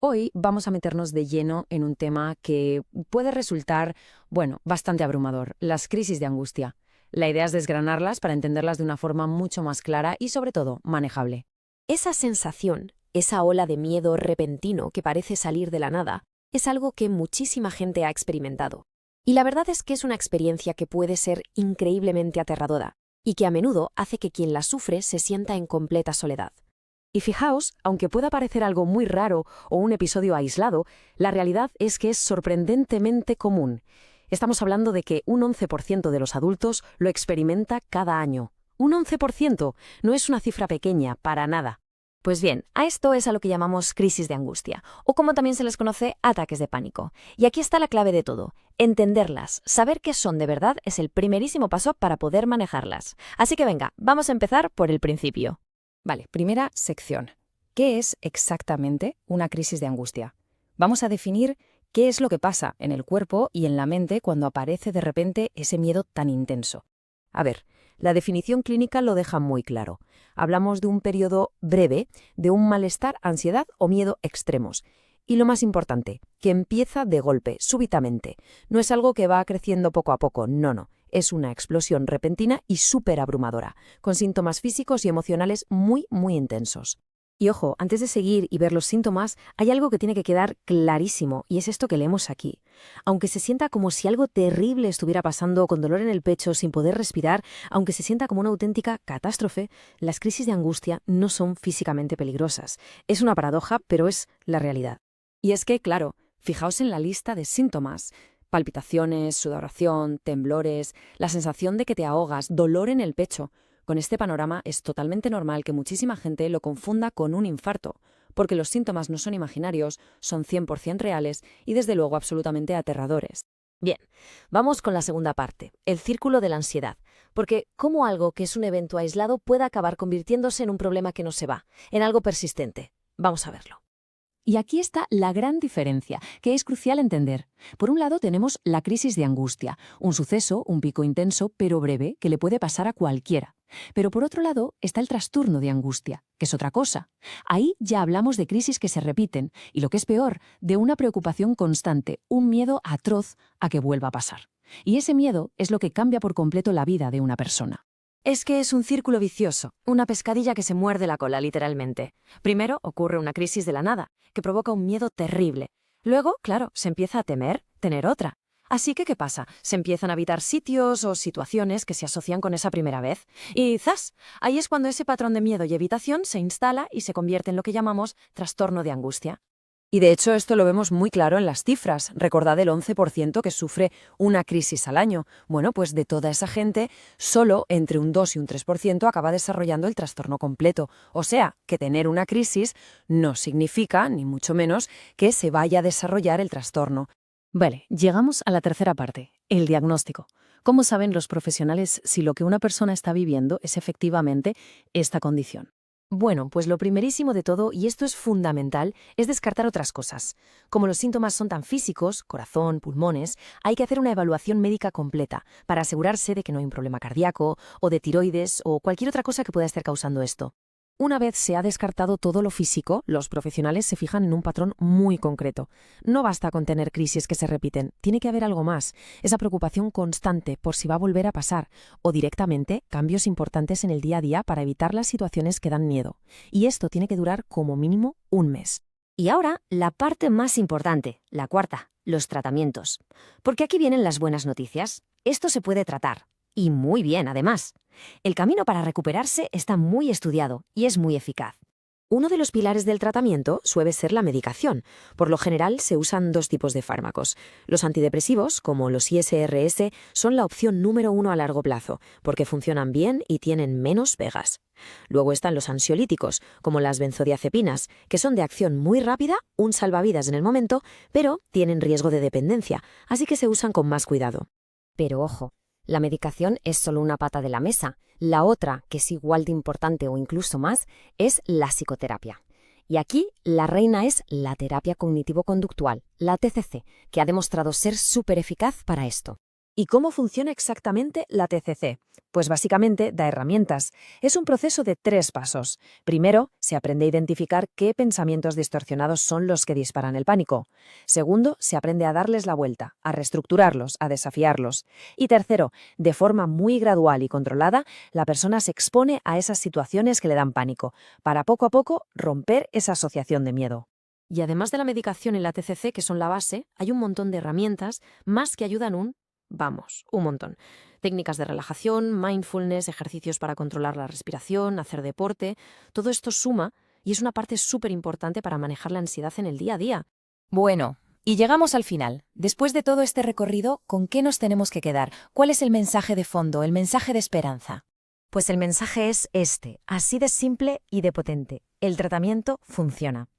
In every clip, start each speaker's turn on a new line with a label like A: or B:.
A: Hoy vamos a meternos de lleno en un tema que puede resultar, bueno, bastante abrumador, las crisis de angustia. La idea es desgranarlas para entenderlas de una forma mucho más clara y, sobre todo, manejable.
B: Esa sensación, esa ola de miedo repentino que parece salir de la nada, es algo que muchísima gente ha experimentado. Y la verdad es que es una experiencia que puede ser increíblemente aterradora y que a menudo hace que quien la sufre se sienta en completa soledad.
A: Y fijaos, aunque pueda parecer algo muy raro o un episodio aislado, la realidad es que es sorprendentemente común. Estamos hablando de que un 11% de los adultos lo experimenta cada año. Un 11% no es una cifra pequeña, para nada.
B: Pues bien, a esto es a lo que llamamos crisis de angustia, o como también se les conoce, ataques de pánico. Y aquí está la clave de todo. Entenderlas, saber qué son de verdad es el primerísimo paso para poder manejarlas. Así que venga, vamos a empezar por el principio.
A: Vale, primera sección. ¿Qué es exactamente una crisis de angustia? Vamos a definir qué es lo que pasa en el cuerpo y en la mente cuando aparece de repente ese miedo tan intenso. A ver, la definición clínica lo deja muy claro. Hablamos de un periodo breve de un malestar, ansiedad o miedo extremos. Y lo más importante, que empieza de golpe, súbitamente. No es algo que va creciendo poco a poco, no. Es una explosión repentina y súper abrumadora, con síntomas físicos y emocionales muy, muy intensos. Y ojo, antes de seguir y ver los síntomas, hay algo que tiene que quedar clarísimo, y es esto que leemos aquí. Aunque se sienta como si algo terrible estuviera pasando, con dolor en el pecho, sin poder respirar, aunque se sienta como una auténtica catástrofe, las crisis de angustia no son físicamente peligrosas. Es una paradoja, pero es la realidad. Y es que, claro, fijaos en la lista de síntomas. Palpitaciones, sudoración, temblores, la sensación de que te ahogas, dolor en el pecho. Con este panorama es totalmente normal que muchísima gente lo confunda con un infarto, porque los síntomas no son imaginarios, son 100% reales y desde luego absolutamente aterradores.
B: Bien, vamos con la segunda parte, el círculo de la ansiedad, porque cómo algo que es un evento aislado puede acabar convirtiéndose en un problema que no se va, en algo persistente. Vamos a verlo.
A: Y aquí está la gran diferencia, que es crucial entender. Por un lado tenemos la crisis de angustia, un suceso, un pico intenso, pero breve, que le puede pasar a cualquiera. Pero por otro lado está el trastorno de angustia, que es otra cosa. Ahí ya hablamos de crisis que se repiten, y lo que es peor, de una preocupación constante, un miedo atroz a que vuelva a pasar. Y ese miedo es lo que cambia por completo la vida de una persona.
B: Es que es un círculo vicioso, una pescadilla que se muerde la cola, literalmente. Primero ocurre una crisis de la nada, que provoca un miedo terrible. Luego, claro, se empieza a tener otra. Así que, ¿qué pasa? Se empiezan a evitar sitios o situaciones que se asocian con esa primera vez. Y ¡zas! Ahí es cuando ese patrón de miedo y evitación se instala y se convierte en lo que llamamos trastorno de angustia.
A: Y de hecho esto lo vemos muy claro en las cifras. Recordad el 11% que sufre una crisis al año. Bueno, pues de toda esa gente, solo entre un 2 y un 3% acaba desarrollando el trastorno completo. O sea, que tener una crisis no significa, ni mucho menos, que se vaya a desarrollar el trastorno. Vale, llegamos a la tercera parte, el diagnóstico. ¿Cómo saben los profesionales si lo que una persona está viviendo es efectivamente esta condición?
B: Bueno, pues lo primerísimo de todo, y esto es fundamental, es descartar otras cosas. Como los síntomas son tan físicos, corazón, pulmones, hay que hacer una evaluación médica completa para asegurarse de que no hay un problema cardíaco o de tiroides o cualquier otra cosa que pueda estar causando esto.
A: Una vez se ha descartado todo lo físico, los profesionales se fijan en un patrón muy concreto. No basta con tener crisis que se repiten, tiene que haber algo más, esa preocupación constante por si va a volver a pasar, o directamente cambios importantes en el día a día para evitar las situaciones que dan miedo. Y esto tiene que durar como mínimo un mes.
B: Y ahora, la parte más importante, la cuarta, los tratamientos. Porque aquí vienen las buenas noticias. Esto se puede tratar. Y muy bien, además. El camino para recuperarse está muy estudiado y es muy eficaz. Uno de los pilares del tratamiento suele ser la medicación. Por lo general se usan dos tipos de fármacos. Los antidepresivos, como los ISRS, son la opción número 1 a largo plazo, porque funcionan bien y tienen menos pegas. Luego están los ansiolíticos, como las benzodiazepinas, que son de acción muy rápida, un salvavidas en el momento, pero tienen riesgo de dependencia, así que se usan con más cuidado. Pero ojo, la medicación es solo una pata de la mesa. La otra, que es igual de importante o incluso más, es la psicoterapia. Y aquí la reina es la terapia cognitivo-conductual, la TCC, que ha demostrado ser súper eficaz para esto. ¿Y cómo funciona exactamente la TCC? Pues básicamente da herramientas. Es un proceso de 3 pasos. Primero, se aprende a identificar qué pensamientos distorsionados son los que disparan el pánico. Segundo, se aprende a darles la vuelta, a reestructurarlos, a desafiarlos. Y tercero, de forma muy gradual y controlada, la persona se expone a esas situaciones que le dan pánico, para poco a poco romper esa asociación de miedo. Y además de la medicación y la TCC, que son la base, hay un montón de herramientas más que ayudan un montón. Técnicas de relajación, mindfulness, ejercicios para controlar la respiración, hacer deporte. Todo esto suma y es una parte súper importante para manejar la ansiedad en el día a día.
A: Bueno, y llegamos al final. Después de todo este recorrido, ¿con qué nos tenemos que quedar? ¿Cuál es el mensaje de fondo, el mensaje de esperanza?
B: Pues el mensaje es este, así de simple y de potente. El tratamiento funciona.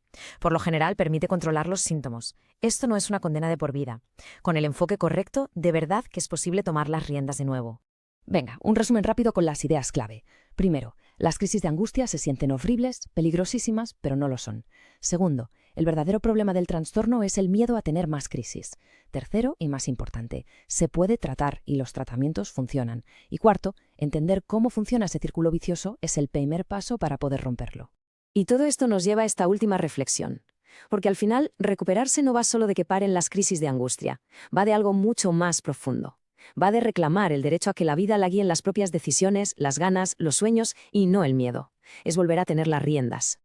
B: Por lo general permite controlar los síntomas. Esto no es una condena de por vida. Con el enfoque correcto, de verdad que es posible tomar las riendas de nuevo.
A: Venga, un resumen rápido con las ideas clave. Primero, las crisis de angustia se sienten horribles, peligrosísimas, pero no lo son. Segundo, el verdadero problema del trastorno es el miedo a tener más crisis. Tercero, y más importante, se puede tratar y los tratamientos funcionan. Y cuarto, entender cómo funciona ese círculo vicioso es el primer paso para poder romperlo.
B: Y todo esto nos lleva a esta última reflexión. Porque al final, recuperarse no va solo de que paren las crisis de angustia, va de algo mucho más profundo. Va de reclamar el derecho a que la vida la guíen las propias decisiones, las ganas, los sueños y no el miedo. Es volver a tener las riendas.